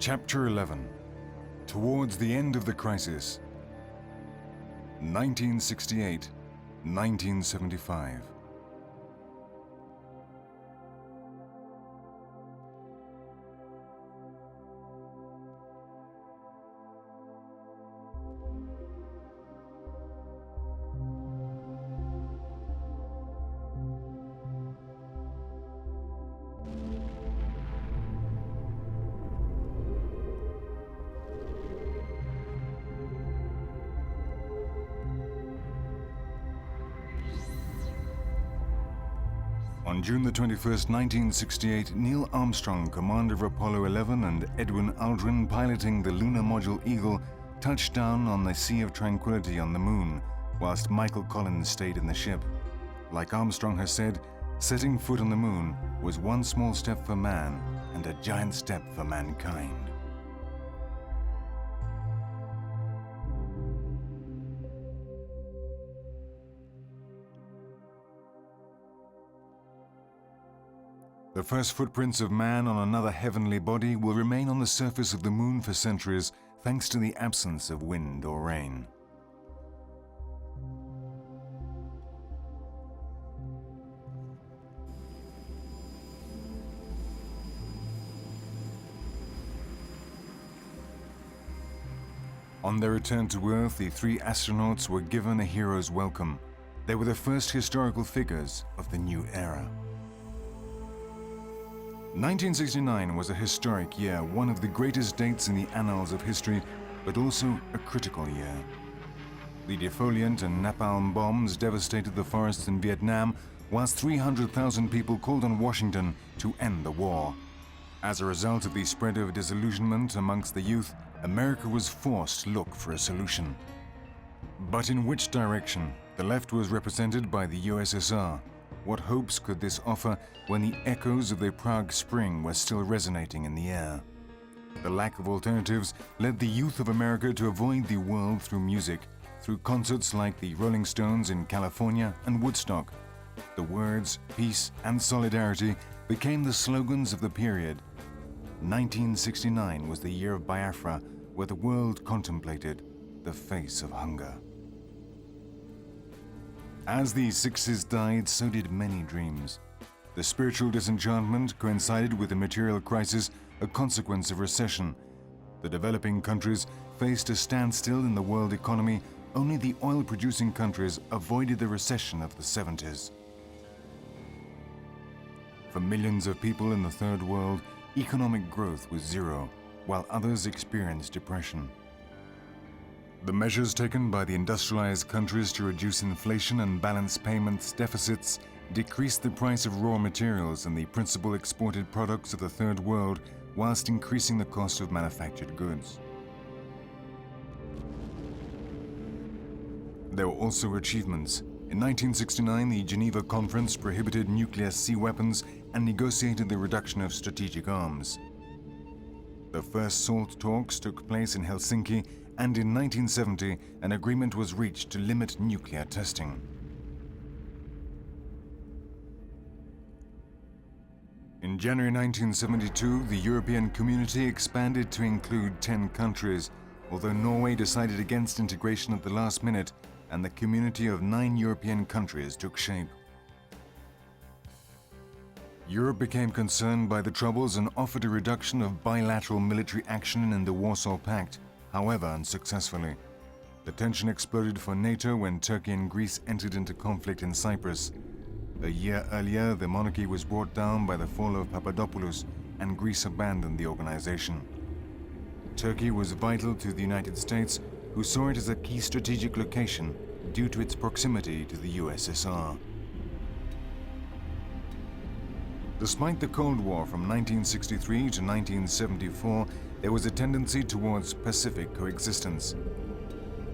Chapter 11. Towards the End of the Crisis. 1968-1975. On June the 21st, 1968, Neil Armstrong, commander of Apollo 11, and Edwin Aldrin, piloting the lunar module Eagle, touched down on the Sea of Tranquility on the Moon, whilst Michael Collins stayed in the ship. Like Armstrong has said, setting foot on the Moon was one small step for man and a giant step for mankind. The first footprints of man on another heavenly body will remain on the surface of the Moon for centuries, thanks to the absence of wind or rain. On their return to Earth, the three astronauts were given a hero's welcome. They were the first historical figures of the new era. 1969 was a historic year, one of the greatest dates in the annals of history, but also a critical year. The defoliant and napalm bombs devastated the forests in Vietnam, whilst 300,000 people called on Washington to end the war. As a result of the spread of disillusionment amongst the youth, America was forced to look for a solution. But in which direction? The left was represented by the USSR. What hopes could this offer when the echoes of the Prague Spring were still resonating in the air? The lack of alternatives led the youth of America to avoid the world through music, through concerts like the Rolling Stones in California and Woodstock. The words, peace and solidarity became the slogans of the period. 1969 was the year of Biafra, where the world contemplated the face of hunger. As the 60s died, so did many dreams. The spiritual disenchantment coincided with the material crisis, a consequence of recession. The developing countries faced a standstill in the world economy. Only the oil-producing countries avoided the recession of the 70s. For millions of people in the Third World, economic growth was zero, while others experienced depression. The measures taken by the industrialized countries to reduce inflation and balance payments deficits decreased the price of raw materials and the principal exported products of the Third World, whilst increasing the cost of manufactured goods. There were also achievements. In 1969, the Geneva Conference prohibited nuclear sea weapons and negotiated the reduction of strategic arms. The first SALT talks took place in Helsinki, and in 1970, an agreement was reached to limit nuclear testing. In January 1972, the European Community expanded to include 10 countries, although Norway decided against integration at the last minute, and the community of 9 European countries took shape. Europe became concerned by the troubles and offered a reduction of bilateral military action in the Warsaw Pact, however unsuccessfully. The tension exploded for NATO when Turkey and Greece entered into conflict in Cyprus. A year earlier, the monarchy was brought down by the fall of Papadopoulos, and Greece abandoned the organization. Turkey was vital to the United States, who saw it as a key strategic location due to its proximity to the USSR. Despite the Cold War from 1963 to 1974, there was a tendency towards Pacific coexistence.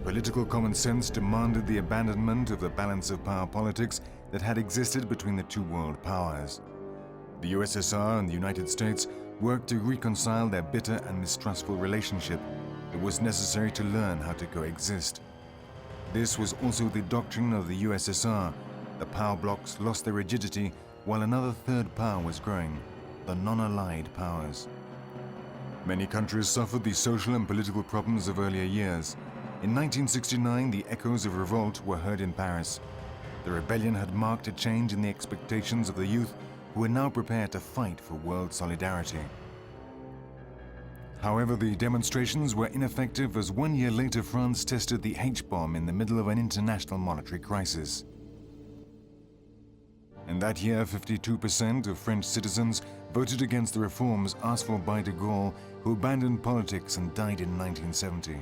Political common sense demanded the abandonment of the balance of power politics that had existed between the two world powers. The USSR and the United States worked to reconcile their bitter and mistrustful relationship. It was necessary to learn how to coexist. This was also the doctrine of the USSR. The power blocs lost their rigidity, while another third power was growing, the non-allied powers. Many countries suffered the social and political problems of earlier years. In 1969, the echoes of revolt were heard in Paris. The rebellion had marked a change in the expectations of the youth who were now prepared to fight for world solidarity. However, the demonstrations were ineffective as 1 year later France tested the H-bomb in the middle of an international monetary crisis. In that year, 52% of French citizens voted against the reforms asked for by de Gaulle, who abandoned politics and died in 1970.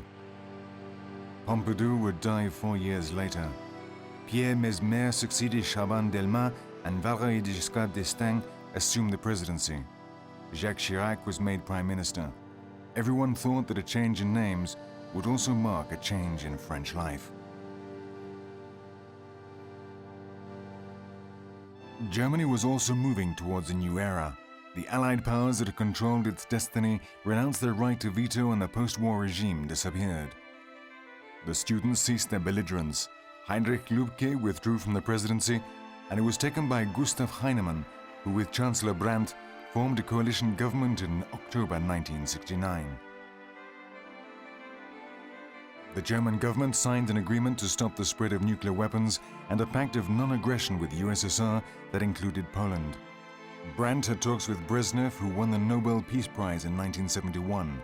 Pompidou would die 4 years later. Pierre Mesmer succeeded Chaban Delmas, and Valéry Giscard d'Estaing assumed the presidency. Jacques Chirac was made prime minister. Everyone thought that a change in names would also mark a change in French life. Germany was also moving towards a new era. The Allied powers that had controlled its destiny renounced their right to veto, and the post-war regime disappeared. The students ceased their belligerence. Heinrich Lübke withdrew from the presidency, and it was taken by Gustav Heinemann, who with Chancellor Brandt formed a coalition government in October 1969. The German government signed an agreement to stop the spread of nuclear weapons and a pact of non-aggression with the USSR that included Poland. Brandt had talks with Brezhnev, who won the Nobel Peace Prize in 1971.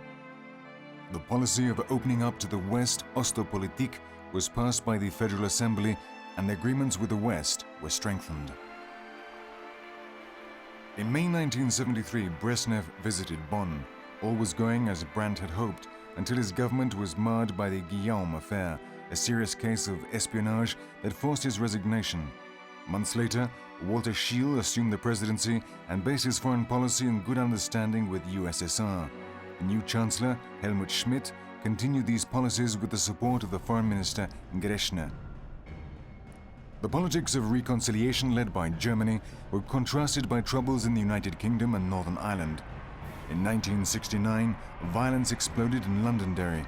The policy of opening up to the West, Ostpolitik, was passed by the Federal Assembly, and the agreements with the West were strengthened. In May 1973, Brezhnev visited Bonn. All was going as Brandt had hoped, until his government was marred by the Guillaume affair, a serious case of espionage that forced his resignation. Months later, Walter Scheel assumed the presidency and based his foreign policy in good understanding with USSR. The new chancellor, Helmut Schmidt, continued these policies with the support of the foreign minister Greshner. The politics of reconciliation led by Germany were contrasted by troubles in the United Kingdom and Northern Ireland. In 1969, violence exploded in Londonderry.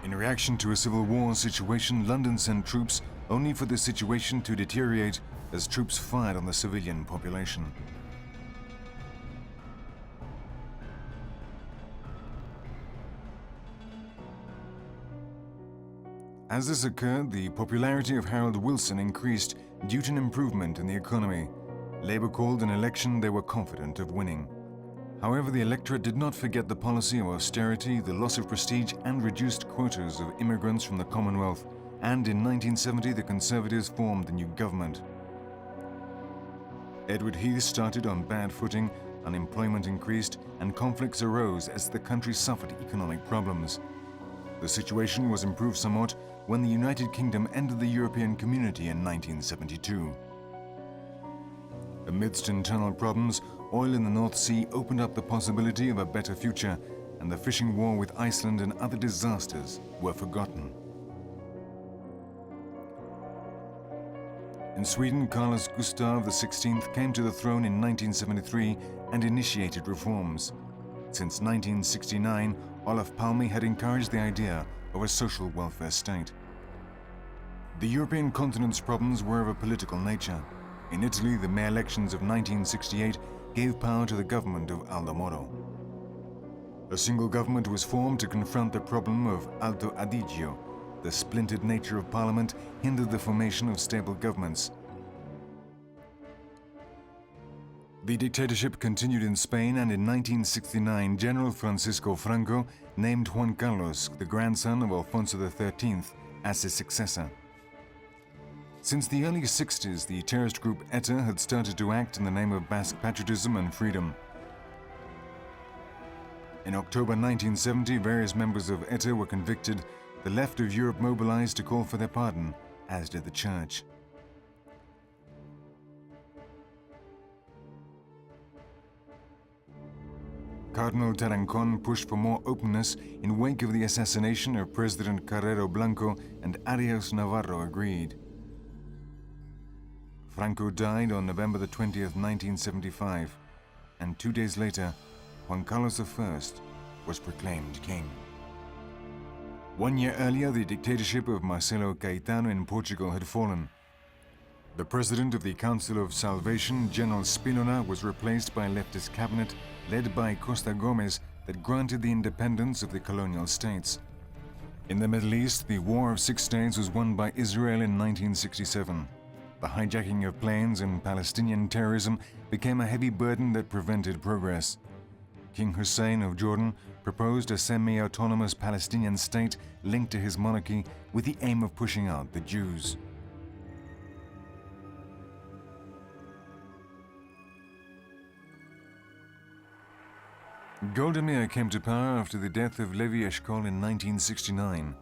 In reaction to a civil war situation, London sent troops only for the situation to deteriorate as troops fired on the civilian population. As this occurred, the popularity of Harold Wilson increased due to an improvement in the economy. Labour called an election they were confident of winning. However, the electorate did not forget the policy of austerity, the loss of prestige, and reduced quotas of immigrants from the Commonwealth, and in 1970 the Conservatives formed the new government. Edward Heath started on bad footing, unemployment increased, and conflicts arose as the country suffered economic problems. The situation was improved somewhat when the United Kingdom entered the European Community in 1972. Amidst internal problems, oil in the North Sea opened up the possibility of a better future, and the fishing war with Iceland and other disasters were forgotten. In Sweden, Carlos Gustaf XVI came to the throne in 1973 and initiated reforms. Since 1969, Olof Palme had encouraged the idea of a social welfare state. The European continent's problems were of a political nature. In Italy, the May elections of 1968 gave power to the government of Aldo Moro. A single government was formed to confront the problem of Alto Adige. The splintered nature of parliament hindered the formation of stable governments. The dictatorship continued in Spain, and in 1969, General Francisco Franco named Juan Carlos, the grandson of Alfonso XIII, as his successor. Since the early 60s, the terrorist group ETA had started to act in the name of Basque patriotism and freedom. In October 1970, various members of ETA were convicted. The left of Europe mobilized to call for their pardon, as did the Church. Cardinal Tarancon pushed for more openness in wake of the assassination of President Carrero Blanco, and Arias Navarro agreed. Franco died on November 20th, 1975, and 2 days later, Juan Carlos I was proclaimed king. 1 year earlier, the dictatorship of Marcelo Caetano in Portugal had fallen. The president of the Council of Salvation, General Spínola, was replaced by a leftist cabinet led by Costa Gomes that granted the independence of the colonial states. In the Middle East, the War of Six States was won by Israel in 1967. The hijacking of planes and Palestinian terrorism became a heavy burden that prevented progress. King Hussein of Jordan proposed a semi-autonomous Palestinian state linked to his monarchy with the aim of pushing out the Jews. Golda Meir came to power after the death of Levi Eshkol in 1969.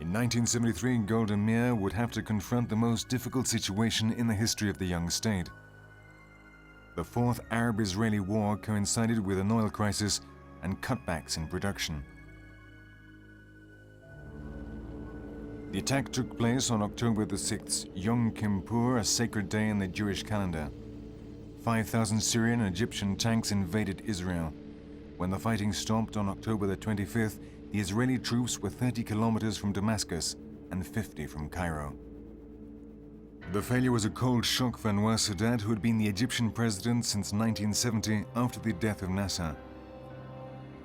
In 1973, Golda Meir would have to confront the most difficult situation in the history of the young state. The Fourth Arab-Israeli War coincided with an oil crisis and cutbacks in production. The attack took place on October the 6th, Yom Kippur, a sacred day in the Jewish calendar. 5,000 Syrian and Egyptian tanks invaded Israel. When the fighting stopped on October the 25th, the Israeli troops were 30 kilometers from Damascus and 50 from Cairo. The failure was a cold shock for Anwar Sadat, who had been the Egyptian president since 1970 after the death of Nasser.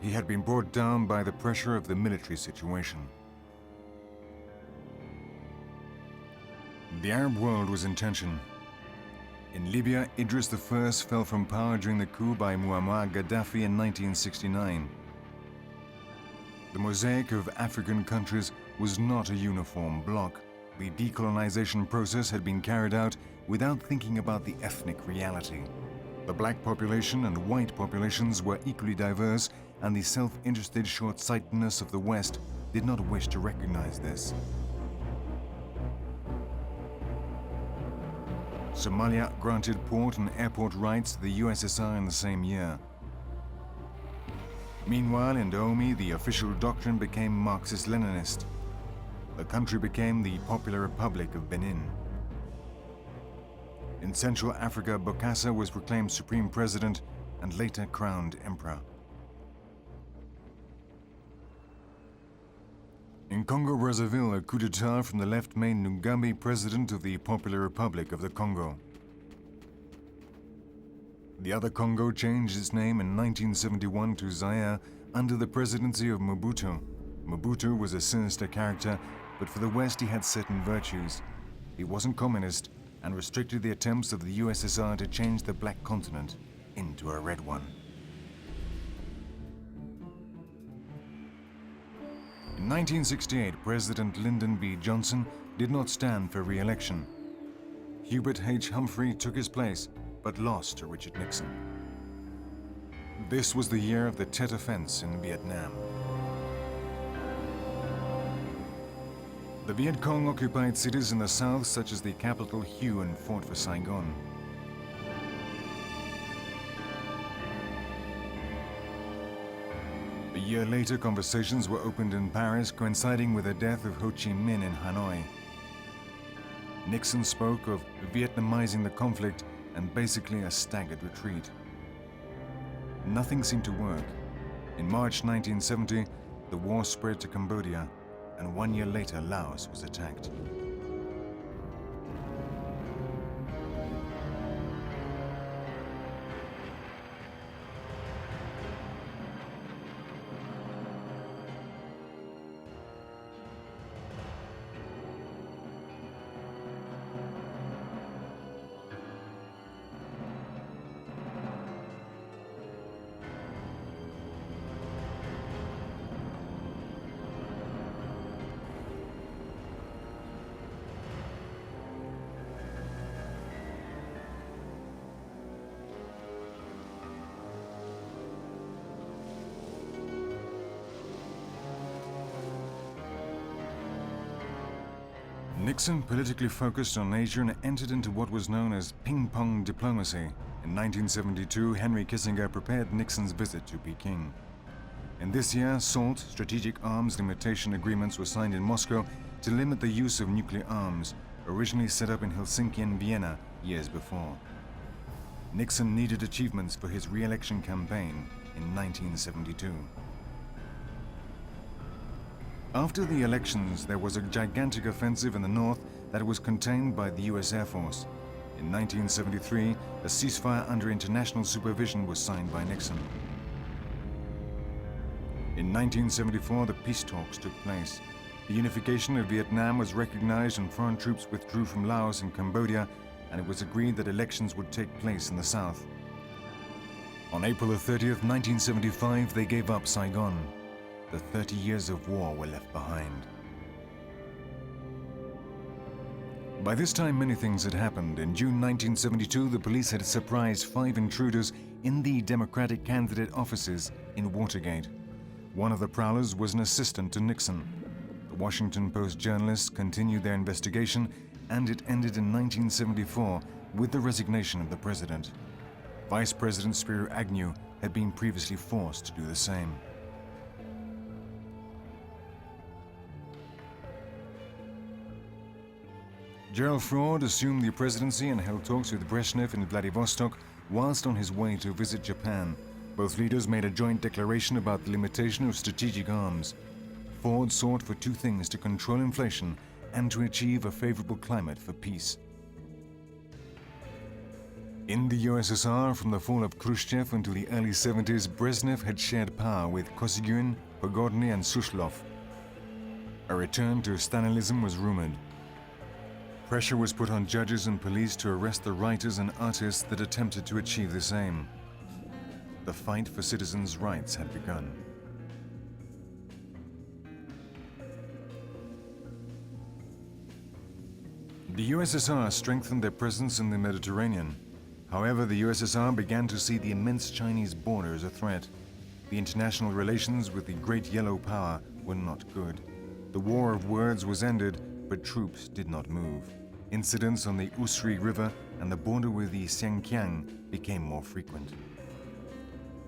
He had been brought down by the pressure of the military situation. The Arab world was in tension. In Libya, Idris I fell from power during the coup by Muammar Gaddafi in 1969. The mosaic of African countries was not a uniform bloc. The decolonization process had been carried out without thinking about the ethnic reality. The black population and white populations were equally diverse, and the self-interested short-sightedness of the West did not wish to recognize this. Somalia granted port and airport rights to the USSR in the same year. Meanwhile, in Dahomey, the official doctrine became Marxist-Leninist. The country became the Popular Republic of Benin. In Central Africa, Bokassa was proclaimed supreme president and later crowned emperor. In Congo-Brazzaville, a coup d'etat from the left made Mugabe president of the Popular Republic of the Congo. The other Congo changed its name in 1971 to Zaire under the presidency of Mobutu. Mobutu was a sinister character, but for the West he had certain virtues. He wasn't communist and restricted the attempts of the USSR to change the black continent into a red one. In 1968, President Lyndon B. Johnson did not stand for re-election. Hubert H. Humphrey took his place, but lost to Richard Nixon. This was the year of the Tet Offense in Vietnam. The Viet Cong occupied cities in the south, such as the capital Hue, and fought for Saigon. A year later, conversations were opened in Paris, coinciding with the death of Ho Chi Minh in Hanoi. Nixon spoke of Vietnamizing the conflict and basically a staggered retreat. Nothing seemed to work. In March 1970, the war spread to Cambodia, and 1 year later, Laos was attacked. Nixon politically focused on Asia and entered into what was known as ping-pong diplomacy. In 1972, Henry Kissinger prepared Nixon's visit to Peking. In this year, SALT, Strategic Arms Limitation Agreements, were signed in Moscow to limit the use of nuclear arms, originally set up in Helsinki and Vienna years before. Nixon needed achievements for his re-election campaign in 1972. After the elections, there was a gigantic offensive in the north that was contained by the US Air Force. In 1973, a ceasefire under international supervision was signed by Nixon. In 1974, the peace talks took place. The unification of Vietnam was recognized and foreign troops withdrew from Laos and Cambodia, and it was agreed that elections would take place in the south. On April 30th, 1975, they gave up Saigon. The 30 years of war were left behind. By this time, many things had happened. In June 1972, the police had surprised 5 intruders in the Democratic candidate offices in Watergate. One of the prowlers was an assistant to Nixon. The Washington Post journalists continued their investigation, and it ended in 1974 with the resignation of the president. Vice President Spiro Agnew had been previously forced to do the same. Gerald Ford assumed the presidency and held talks with Brezhnev in Vladivostok whilst on his way to visit Japan. Both leaders made a joint declaration about the limitation of strategic arms. Ford sought for 2 things: to control inflation and to achieve a favorable climate for peace. In the USSR, from the fall of Khrushchev until the early 70s, Brezhnev had shared power with Kosygin, Pogodny and Suslov. A return to Stalinism was rumored. Pressure was put on judges and police to arrest the writers and artists that attempted to achieve this aim. The fight for citizens' rights had begun. The USSR strengthened their presence in the Mediterranean. However, the USSR began to see the immense Chinese border as a threat. The international relations with the Great Yellow Power were not good. The war of words was ended, but troops did not move. Incidents on the Usri River and the border with the Xinjiang became more frequent.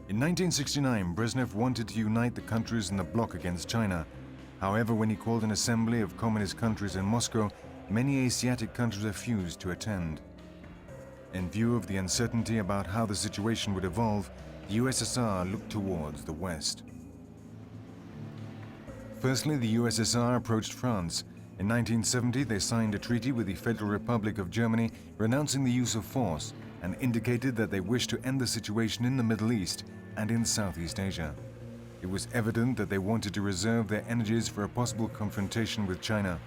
In 1969, Brezhnev wanted to unite the countries in the bloc against China. However, when he called an assembly of communist countries in Moscow, many Asiatic countries refused to attend. In view of the uncertainty about how the situation would evolve, the USSR looked towards the West. Firstly, the USSR approached France. In 1970, they signed a treaty with the Federal Republic of Germany renouncing the use of force and indicated that they wished to end the situation in the Middle East and in Southeast Asia. It was evident that they wanted to reserve their energies for a possible confrontation with China.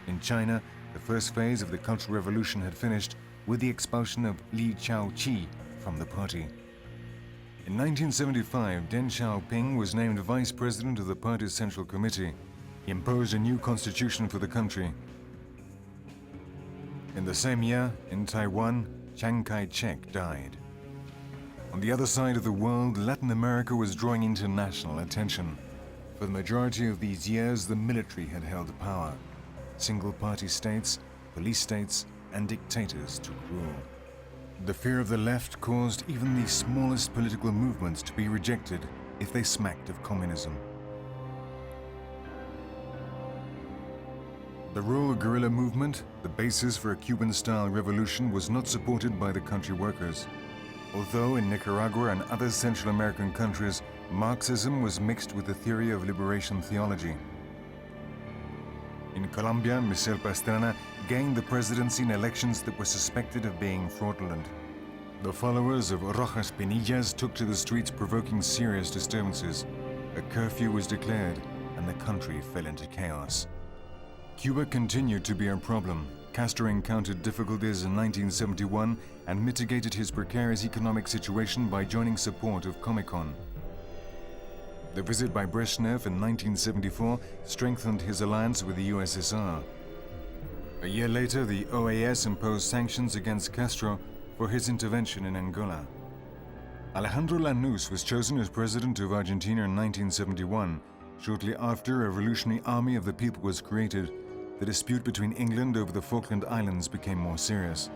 In China, the first phase of the Cultural Revolution had finished with the expulsion of Li Chaoqi from the party. In 1975, Deng Xiaoping was named vice president of the party's Central Committee. He imposed a new constitution for the country. In the same year, in Taiwan, Chiang Kai-shek died. On the other side of the world, Latin America was drawing international attention. For the majority of these years, the military had held power. Single-party states, police states, and dictators took rule. The fear of the left caused even the smallest political movements to be rejected if they smacked of communism. The rural guerrilla movement, the basis for a Cuban-style revolution, was not supported by the country workers. Although in Nicaragua and other Central American countries, Marxism was mixed with the theory of liberation theology. In Colombia, Michel Pastrana gained the presidency in elections that were suspected of being fraudulent. The followers of Rojas Pinillas took to the streets, provoking serious disturbances. A curfew was declared, and the country fell into chaos. Cuba continued to be a problem. Castro encountered difficulties in 1971 and mitigated his precarious economic situation by joining support of Comecon. The visit by Brezhnev in 1974 strengthened his alliance with the USSR. A year later, the OAS imposed sanctions against Castro for his intervention in Angola. Alejandro Lanús was chosen as president of Argentina in 1971. Shortly after, a revolutionary army of the people was created. The dispute between England over the Falkland Islands became more serious.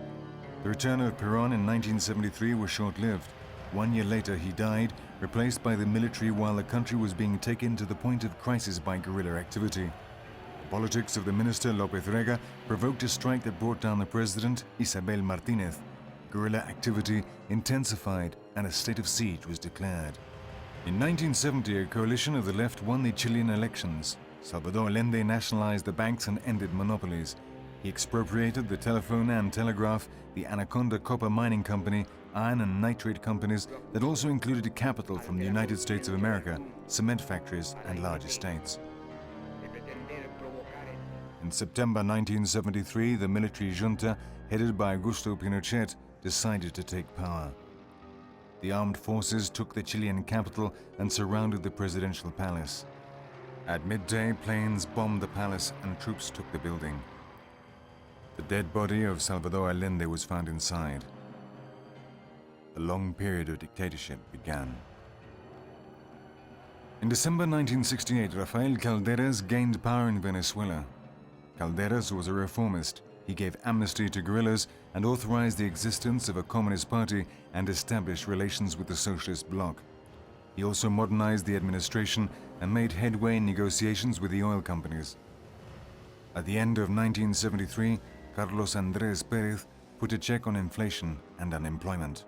The return of Perón in 1973 was short-lived. 1 year later, he died, replaced by the military while the country was being taken to the point of crisis by guerrilla activity. The politics of the minister López Rega provoked a strike that brought down the president, Isabel Martínez. Guerrilla activity intensified and a state of siege was declared. In 1970, a coalition of the left won the Chilean elections. Salvador Allende nationalized the banks and ended monopolies. He expropriated the telephone and telegraph, the Anaconda Copper Mining Company, iron and nitrate companies that also included capital from the United States of America, cement factories, and large estates. In September 1973, the military junta, headed by Augusto Pinochet, decided to take power. The armed forces took the Chilean capital and surrounded the presidential palace. At midday, planes bombed the palace and troops took the building. The dead body of Salvador Allende was found inside. A long period of dictatorship began. In December 1968, Rafael Calderas gained power in Venezuela. Calderas was a reformist. He gave amnesty to guerrillas and authorized the existence of a communist party and established relations with the socialist bloc. He also modernized the administration and made headway in negotiations with the oil companies. At the end of 1973, Carlos Andrés Pérez put a check on inflation and unemployment.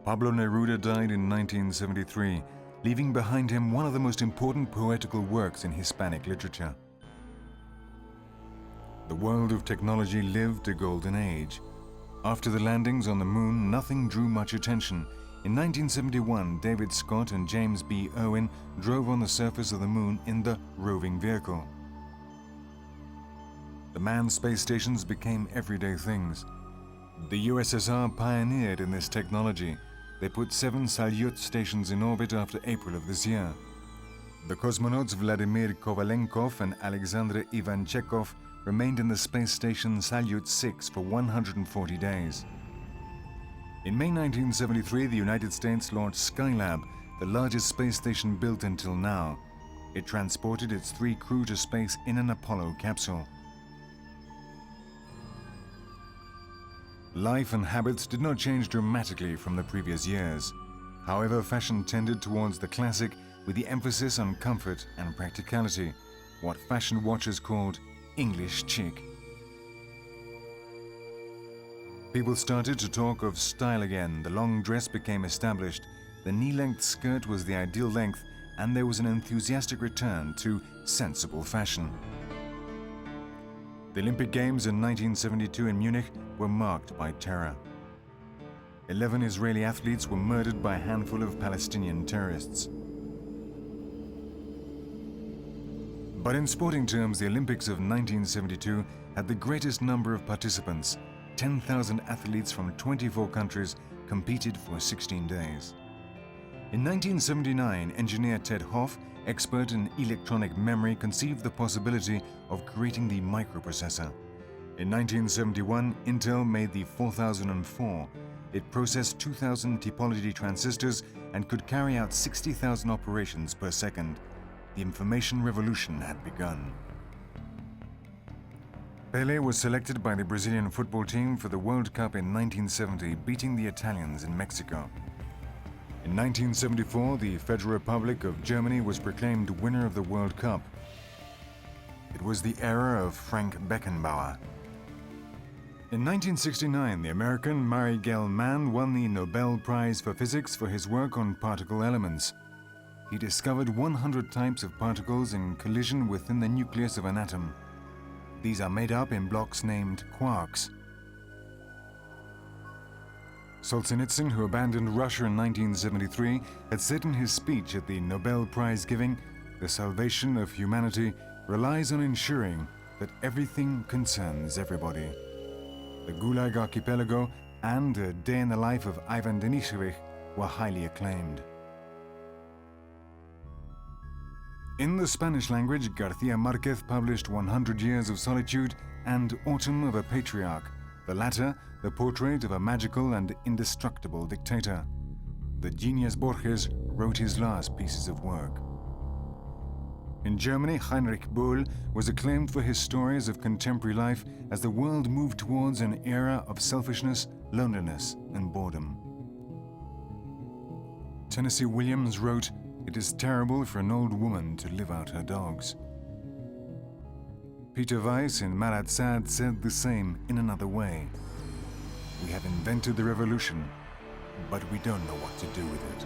Pablo Neruda died in 1973, leaving behind him one of the most important poetical works in Hispanic literature. The world of technology lived a golden age. After the landings on the moon, nothing drew much attention. In 1971, David Scott and James B. Irwin drove on the surface of the moon in the roving vehicle. The manned space stations became everyday things. The USSR pioneered in this technology. They put 7 Salyut stations in orbit after April of this year. The cosmonauts Vladimir Kovalenkov and Alexander Ivanchekov remained in the space station Salyut 6 for 140 days. In May 1973, the United States launched Skylab, the largest space station built until now. It transported its 3 crew to space in an Apollo capsule. Life and habits did not change dramatically from the previous years. However, fashion tended towards the classic with the emphasis on comfort and practicality, what fashion watchers called English chic. People started to talk of style again. The long dress became established. The knee-length skirt was the ideal length, and there was an enthusiastic return to sensible fashion. The Olympic Games in 1972 in Munich were marked by terror. 11 Israeli athletes were murdered by a handful of Palestinian terrorists. But in sporting terms, the Olympics of 1972 had the greatest number of participants. 10,000 athletes from 24 countries competed for 16 days. In 1979, engineer Ted Hoff, expert in electronic memory, conceived the possibility of creating the microprocessor. In 1971, Intel made the 4004. It processed 2,000 topology transistors and could carry out 60,000 operations per second. The information revolution had begun. Pelé was selected by the Brazilian football team for the World Cup in 1970, beating the Italians in Mexico. In 1974, the Federal Republic of Germany was proclaimed winner of the World Cup. It was the era of Frank Beckenbauer. In 1969, the American Murray Gell-Mann won the Nobel Prize for Physics for his work on particle elements. He discovered 100 types of particles in collision within the nucleus of an atom. These are made up in blocks named quarks. Solzhenitsyn, who abandoned Russia in 1973, had said in his speech at the Nobel Prize giving, "The salvation of humanity relies on ensuring that everything concerns everybody." The Gulag Archipelago and A Day in the Life of Ivan Denisovich were highly acclaimed. In the Spanish language, García Márquez published 100 Years of Solitude and Autumn of a Patriarch, the latter the portrait of a magical and indestructible dictator. The genius Borges wrote his last pieces of work. In Germany, Heinrich Böll was acclaimed for his stories of contemporary life as the world moved towards an era of selfishness, loneliness, and boredom. Tennessee Williams wrote, "It is terrible for an old woman to live out her dogs." Peter Weiss in Marat Sade said the same in another way. "We have invented the revolution, but we don't know what to do with it."